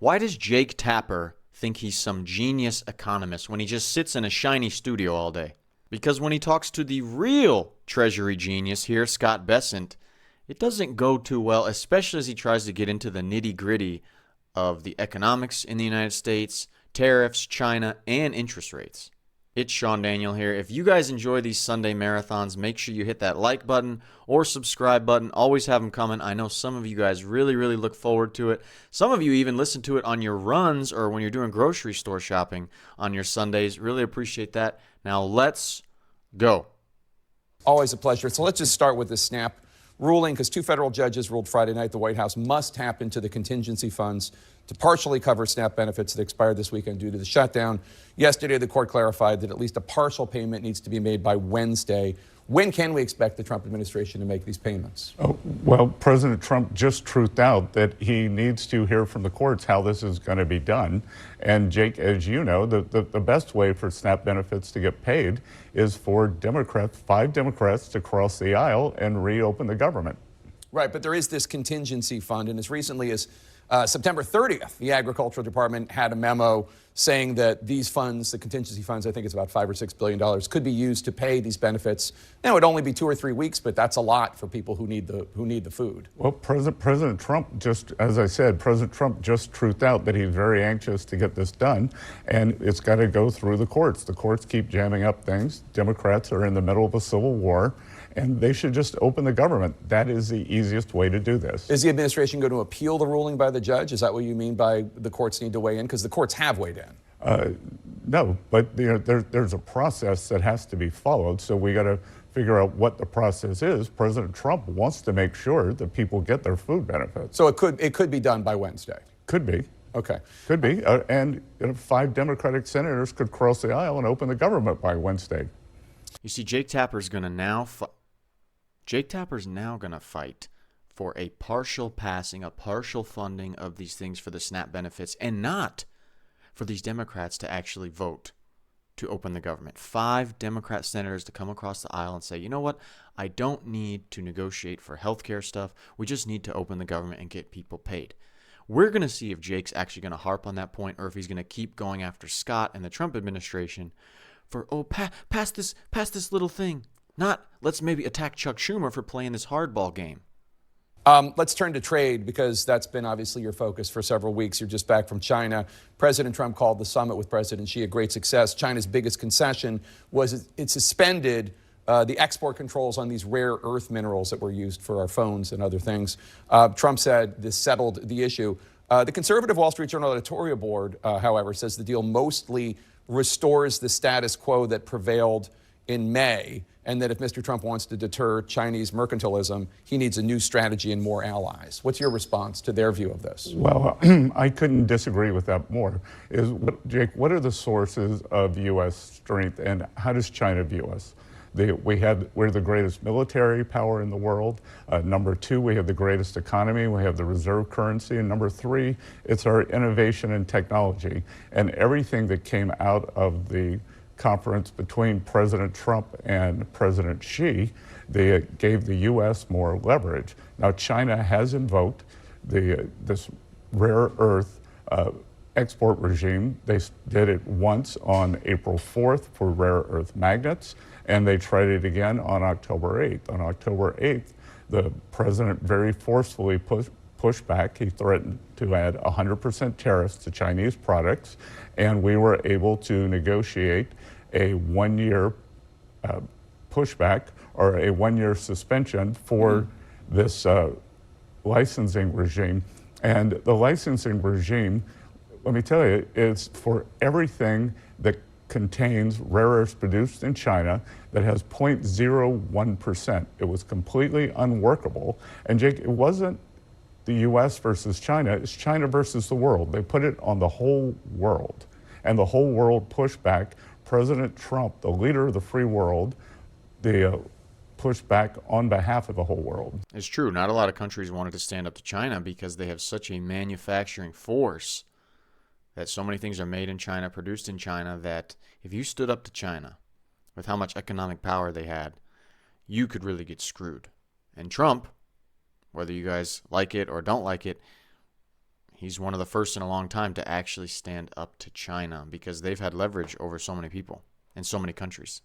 Why does Jake Tapper think he's some genius economist when he just sits in a shiny studio all day? Because when he talks to the real Treasury genius here, Scott Bessent, it doesn't go too well, especially as he tries to get into the nitty-gritty of the economics in the United States, tariffs, China, and interest rates. It's Sean Daniel here. If you guys enjoy these Sunday marathons, make sure you hit that like button or subscribe button. Always have them coming. I know some of you guys really look forward to it. Some of you even listen to it on your runs or when you're doing grocery store shopping on your Sundays. Really appreciate that. Now let's go. Always a pleasure. So let's just start with this SNAP ruling, because two federal judges ruled Friday night the White House must tap into the contingency funds to partially cover SNAP benefits that expired this weekend due to the shutdown. Yesterday, the court clarified that at least a partial payment needs to be made by Wednesday. When can we expect the Trump administration to make these payments? Well, President Trump just truthed out that he needs to hear from the courts how this is going to be done. And Jake, as you know, the best way for SNAP benefits to get paid is for five Democrats to cross the aisle and reopen the government. Right, but there is this contingency fund, and as recently as September 30th, the Agricultural Department had a memo saying that these funds, the contingency funds, I think it's about $5 or $6 billion, could be used to pay these benefits. Now, it would only be 2 or 3 weeks, but that's a lot for people who need the food. Well, President Trump as I said, President Trump just truthed out that he's very anxious to get this done, and it's got to go through the courts. The courts keep jamming up things. Democrats are in the middle of a civil war, and they should just open the government. That is the easiest way to do this. Is the administration going to appeal the ruling by the judge? Is that what you mean by the courts need to weigh in? Because the courts have weighed in. No, but there's a process that has to be followed, so we got to figure out what the process is. President Trump wants to make sure that people get their food benefits. So it could be done by Wednesday? Could be. Okay. Could be. And 5 Democratic senators could cross the aisle and open the government by Wednesday. You see, Jake Tapper's now going to fight for a partial passing, a partial funding of these things for the SNAP benefits, and not for these Democrats to actually vote to open the government. 5 Democrat senators to come across the aisle and say, you know what, I don't need to negotiate for healthcare stuff. We just need to open the government and get people paid. We're going to see if Jake's actually going to harp on that point or if he's going to keep going after Scott and the Trump administration for, pass this little thing. Not, let's maybe attack Chuck Schumer for playing this hardball game. Let's turn to trade, because that's been obviously your focus for several weeks. You're just back from China. President Trump called the summit with President Xi a great success. China's biggest concession was it suspended the export controls on these rare earth minerals that were used for our phones and other things. Trump said this settled the issue. The conservative Wall Street Journal editorial board, however, says the deal mostly restores the status quo that prevailed in May, and that if Mr. Trump wants to deter Chinese mercantilism, he needs a new strategy and more allies. What's your response to their view of this? Well, I couldn't disagree with that more. Jake, what are the sources of U.S. strength, and how does China view us? We're the greatest military power in the world. Number 2, we have the greatest economy. We have the reserve currency. And number 3, it's our innovation and technology. And everything that came out of the conference between President Trump and President Xi, they gave the U.S. more leverage. Now, China has invoked this rare earth export regime. They did it once on April 4th for rare earth magnets, and they tried it again on October 8th. On October 8th, the president very forcefully pushed back. He threatened to add 100% tariffs to Chinese products, and we were able to negotiate a 1-year pushback or a 1-year suspension for this licensing regime. And the licensing regime, let me tell you, is for everything that contains rare earths produced in China that has 0.01%. It was completely unworkable. And Jake, it wasn't the U.S. versus China, it's China versus the world. They put it on the whole world, and the whole world pushed back. President Trump, the leader of the free world, they pushed back on behalf of the whole world. It's true. Not a lot of countries wanted to stand up to China because they have such a manufacturing force that so many things are made in China, produced in China, that if you stood up to China with how much economic power they had, you could really get screwed. And Trump, whether you guys like it or don't like it, He's one of the first in a long time to actually stand up to China because they've had leverage over so many people in so many countries.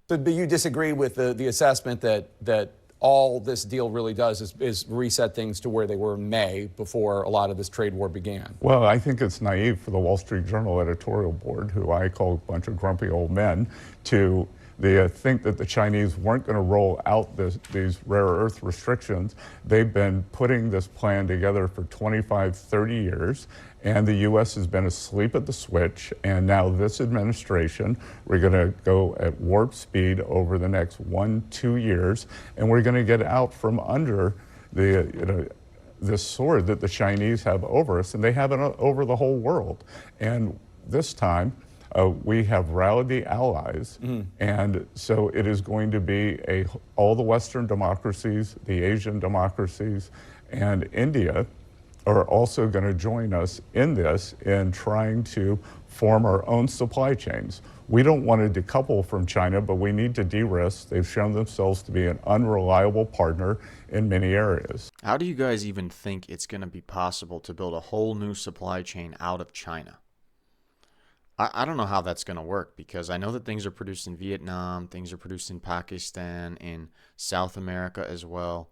But you disagree with the assessment that all this deal really does is reset things to where they were in May before a lot of this trade war began? Well, I think it's naive for the Wall Street Journal editorial board, who I call a bunch of grumpy old men, to think that the Chinese weren't going to roll out these rare earth restrictions. They've been putting this plan together for 25, 30 years, and the U.S. has been asleep at the switch. And now this administration, we're going to go at warp speed over the next 1-2 years, and we're going to get out from under this sword that the Chinese have over us, and they have it over the whole world. And this time, we have rallied the allies, and so it is going to be all the Western democracies, the Asian democracies, and India are also going to join us in this in trying to form our own supply chains. We don't want to decouple from China, but we need to de-risk. They've shown themselves to be an unreliable partner in many areas. How do you guys even think it's going to be possible to build a whole new supply chain out of China? I don't know how that's going to work, because I know that things are produced in Vietnam, things are produced in Pakistan, in South America as well,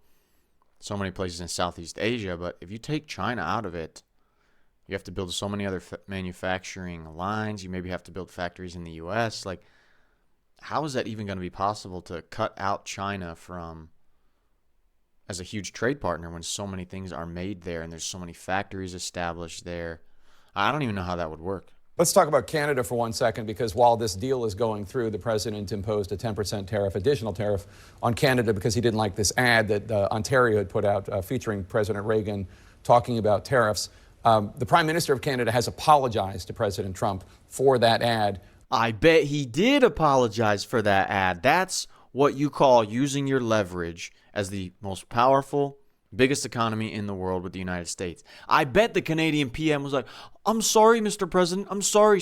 so many places in Southeast Asia. But if you take China out of it, you have to build so many other manufacturing lines. You maybe have to build factories in the U.S. Like, how is that even going to be possible to cut out China from as a huge trade partner when so many things are made there and there's so many factories established there? I don't even know how that would work. Let's talk about Canada for 1 second, because while this deal is going through, the president imposed a 10% tariff, additional tariff on Canada, because he didn't like this ad that Ontario had put out featuring President Reagan talking about tariffs. The Prime Minister of Canada has apologized to President Trump for that ad. I bet he did apologize for that ad. That's what you call using your leverage as the most powerful, biggest economy in the world with the United States. I bet the Canadian PM was like, I'm sorry, Mr. President. I'm sorry.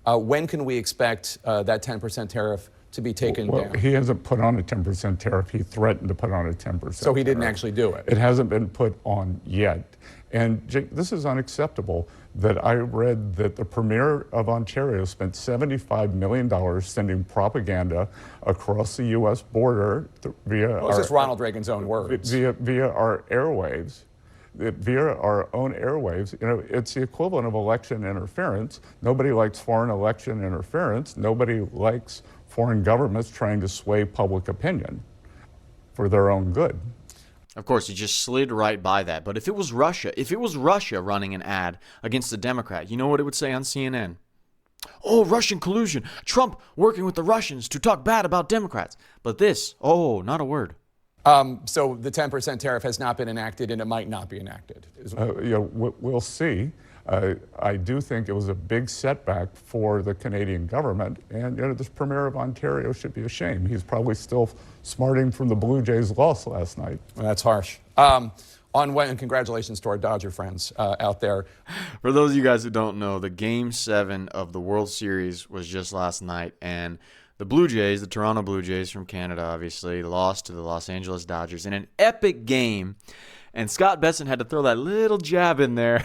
When can we expect that 10% tariff to be taken down? He hasn't put on a 10% tariff. He threatened to put on a 10%. So he didn't actually do it? It hasn't been put on yet. And Jake, this is unacceptable that I read that the Premier of Ontario spent $75 million sending propaganda across the U.S. border via just Ronald Reagan's own words. Via our airwaves. Via our own airwaves. You know, it's the equivalent of election interference. Nobody likes foreign election interference. Nobody likes foreign governments trying to sway public opinion for their own good. Of course, he just slid right by that. But if it was Russia running an ad against a Democrat, you know what it would say on CNN? Oh, Russian collusion. Trump working with the Russians to talk bad about Democrats. But this, oh, not a word. So the 10% tariff has not been enacted, and it might not be enacted. We'll see. I do think it was a big setback for the Canadian government, and this Premier of Ontario should be ashamed. He's probably still smarting from the Blue Jays' loss last night. Well, that's harsh. And congratulations to our Dodger friends out there. For those of you guys who don't know, the Game 7 of the World Series was just last night, and the Blue Jays, the Toronto Blue Jays from Canada, obviously, lost to the Los Angeles Dodgers in an epic game. And Scott Bessent had to throw that little jab in there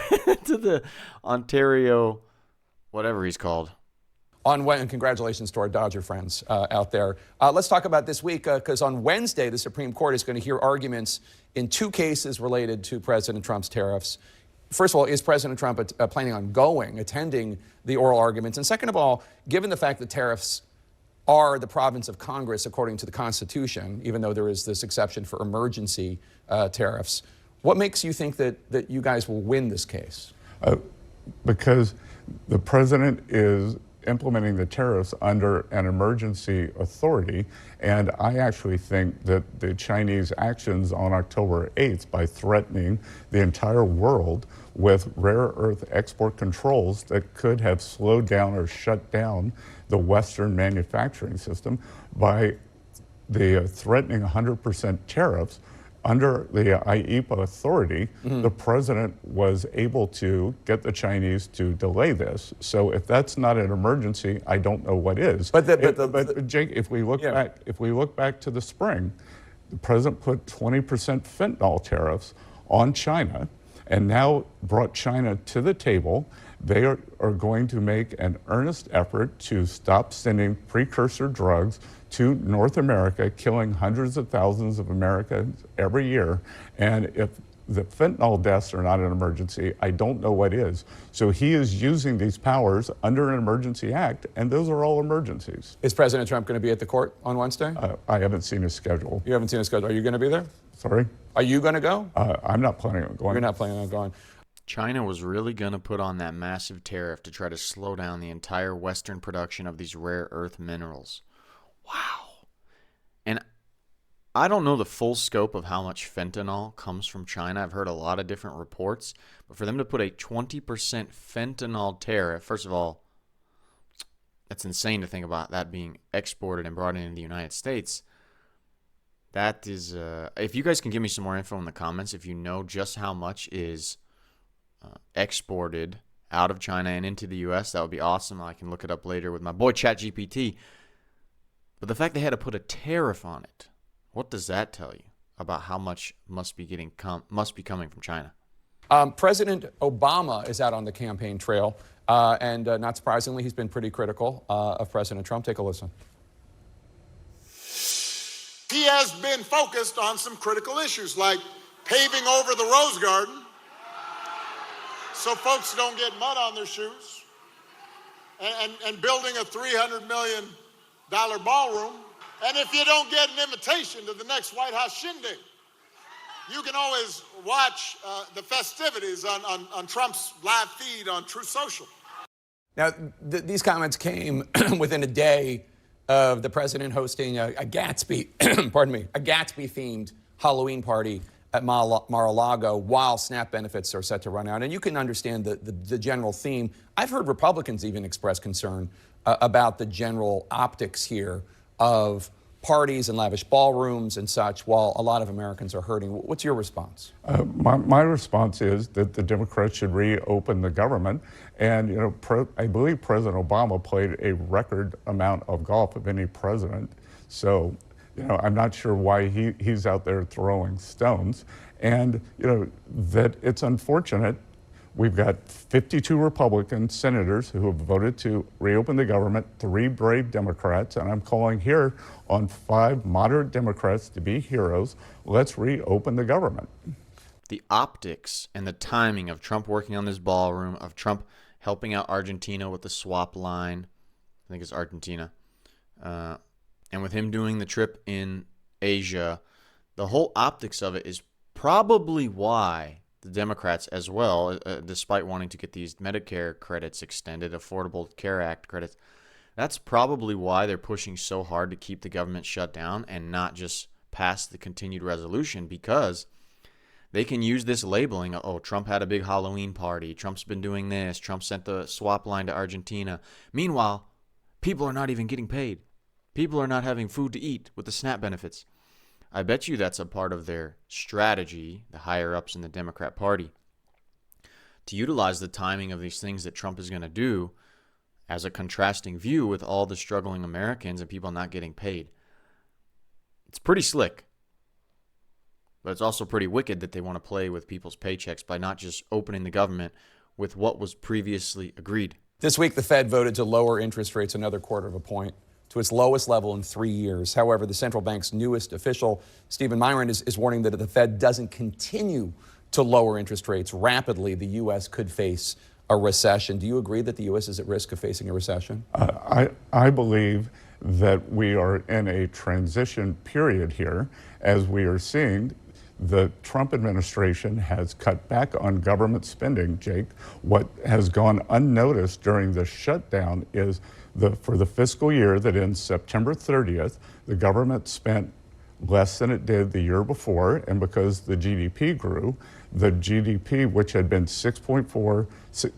to the Ontario, whatever he's called. And congratulations to our Dodger friends out there. Let's talk about this week, because on Wednesday, the Supreme Court is going to hear arguments in 2 cases related to President Trump's tariffs. First of all, is President Trump planning on attending the oral arguments? And second of all, given the fact that tariffs are the province of Congress according to the Constitution, even though there is this exception for emergency tariffs, what makes you think that you guys will win this case? Because the president is implementing the tariffs under an emergency authority, and I actually think that the Chinese actions on October 8th by threatening the entire world with rare earth export controls that could have slowed down or shut down the Western manufacturing system by the threatening 100% tariffs under the IEEPA authority, the president was able to get the Chinese to delay this. So if that's not an emergency, I don't know what is. But Jake, if we look back to the spring, the president put 20% fentanyl tariffs on China. and now brought China to the table. They are going to make an earnest effort to stop sending precursor drugs to North America, killing hundreds of thousands of Americans every year. And if the fentanyl deaths are not an emergency, I don't know what is. So he is using these powers under an emergency act, and those are all emergencies. Is President Trump going to be at the court on Wednesday? I haven't seen his schedule. You haven't seen his schedule. Are you going to be there? Sorry? Are you going to go? I'm not planning on going. You're not planning on going. China was really going to put on that massive tariff to try to slow down the entire Western production of these rare earth minerals. Wow. And I don't know the full scope of how much fentanyl comes from China. I've heard a lot of different reports. But for them to put a 20% fentanyl tariff, first of all, that's insane to think about that being exported and brought into the United States. That is, if you guys can give me some more info in the comments, if you know just how much is exported out of China and into the U.S., that would be awesome. I can look it up later with my boy ChatGPT. But the fact they had to put a tariff on it, what does that tell you about how much must be coming from China? President Obama is out on the campaign trail, and not surprisingly, he's been pretty critical of President Trump. Take a listen. He has been focused on some critical issues like paving over the Rose Garden so folks don't get mud on their shoes, and building a $300 million ballroom. And if you don't get an invitation to the next White House shindig, you can always watch the festivities on Trump's live feed on Truth Social. Now, these comments came within a day of the president hosting a Gatsby, pardon me, a Gatsby-themed Halloween party at Mar-a-Lago while SNAP benefits are set to run out. And you can understand the general theme. I've heard Republicans even express concern about the general optics here of parties and lavish ballrooms and such, while a lot of Americans are hurting. What's your response? My response is that the Democrats should reopen the government. And, you know, I believe President Obama played a record amount of golf of any president. So, you know, I'm not sure why he's out there throwing stones. And, you know, that it's unfortunate. We've got 52 Republican senators who have voted to reopen the government, 3 brave Democrats, and I'm calling here on 5 moderate Democrats to be heroes. Let's reopen the government. The optics and the timing of Trump working on this ballroom, of Trump helping out Argentina with the swap line, I think it's Argentina, and with him doing the trip in Asia, the whole optics of it is probably why the Democrats as well, despite wanting to get these Medicare credits extended, Affordable Care Act credits, that's probably why they're pushing so hard to keep the government shut down and not just pass the continued resolution, because they can use this labeling, oh, Trump had a big Halloween party, Trump's been doing this, Trump sent the swap line to Argentina. Meanwhile, people are not even getting paid. People are not having food to eat with the SNAP benefits. I bet you that's a part of their strategy, the higher-ups in the Democrat Party, to utilize the timing of these things that Trump is going to do as a contrasting view with all the struggling Americans and people not getting paid. It's pretty slick, but it's also pretty wicked that they want to play with people's paychecks by not just opening the government with what was previously agreed. This week, the Fed voted to lower interest rates another 1/4 point to its lowest level in 3 years. However, the central bank's newest official, Stephen Myron, is warning that if the Fed doesn't continue to lower interest rates rapidly, the U.S. could face a recession. Do you agree that the U.S. is at risk of facing a recession? I believe that we are in a transition period here, as we are seeing the Trump administration has cut back on government spending, Jake. What has gone unnoticed during the shutdown is for the fiscal year that ends September 30th, the government spent less than it did the year before, and because the GDP grew, the GDP, which had been 6.4,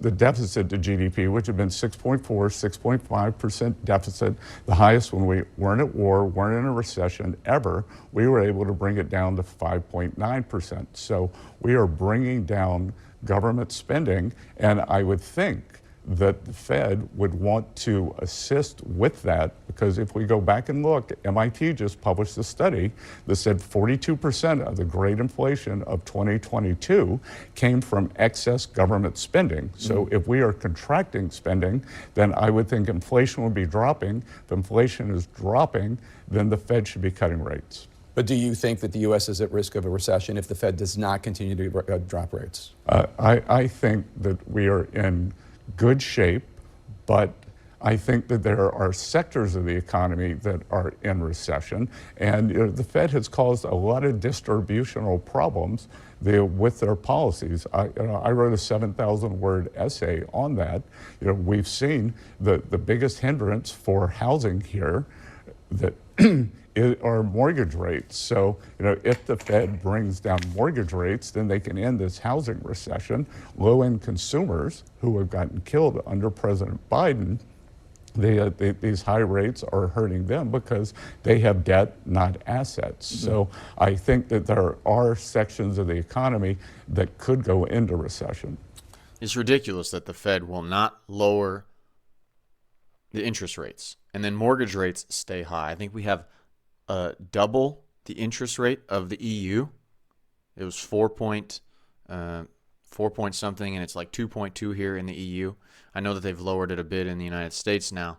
the deficit to GDP, which had been 6.4, 6.5% deficit, the highest when we weren't at war, weren't in a recession ever, we were able to bring it down to 5.9%. So we are bringing down government spending, and I would think that the Fed would want to assist with that, because if we go back and look, MIT just published a study that said 42% of the great inflation of 2022 came from excess government spending. So if we are contracting spending, then I would think inflation would be dropping. If inflation is dropping, then the Fed should be cutting rates. But do you think that the U.S. is at risk of a recession if the Fed does not continue to drop rates? I think that we are in good shape, but I think that there are sectors of the economy that are in recession, and the Fed has caused a lot of distributional problems with their policies. I wrote a 7,000-word essay on that. We've seen the biggest hindrance for housing here that are mortgage rates. So, if the Fed brings down mortgage rates, then they can end this housing recession. Low-end consumers who have gotten killed under President Biden, these high rates are hurting them because they have debt, not assets. So I think that there are sections of the economy that could go into recession. It's ridiculous that the Fed will not lower the interest rates, and then mortgage rates stay high. I think we have double the interest rate of the EU. It was 4 point something, and it's like 2.2 here in the EU. I know that they've lowered it a bit in the United States now.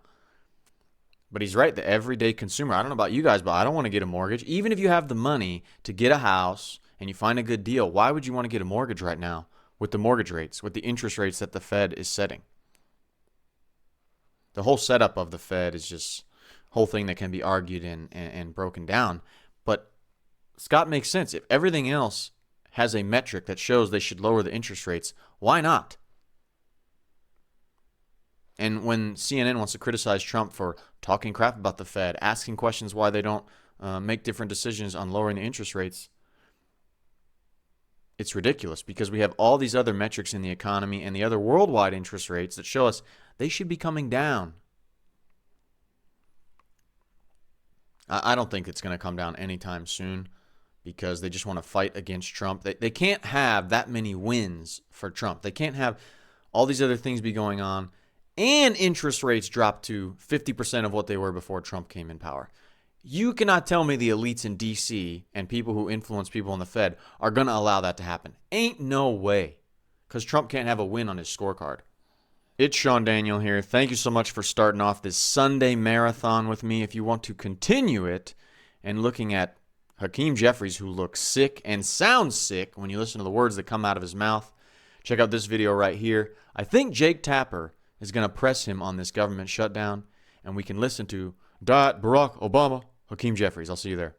But he's right, the everyday consumer, I don't know about you guys, but I don't want to get a mortgage. Even if you have the money to get a house and you find a good deal, why would you want to get a mortgage right now with the mortgage rates, with the interest rates that the Fed is setting? The whole setup of the Fed is just whole thing that can be argued and broken down. But Scott makes sense. If everything else has a metric that shows they should lower the interest rates, why not? And when CNN wants to criticize Trump for talking crap about the Fed, asking questions why they don't make different decisions on lowering the interest rates, it's ridiculous because we have all these other metrics in the economy and the other worldwide interest rates that show us they should be coming down. I don't think it's going to come down anytime soon because they just want to fight against Trump. They can't have that many wins for Trump. They can't have all these other things be going on and interest rates drop to 50% of what they were before Trump came in power. You cannot tell me the elites in D.C. and people who influence people in the Fed are going to allow that to happen. Ain't no way, because Trump can't have a win on his scorecard. It's SeanDaniel here. Thank you so much for starting off this Sunday marathon with me. If you want to continue it and looking at Hakeem Jeffries, who looks sick and sounds sick when you listen to the words that come out of his mouth, check out this video right here. I think Jake Tapper is going to press him on this government shutdown, and we can listen to Barack Obama, Hakeem Jeffries. I'll see you there.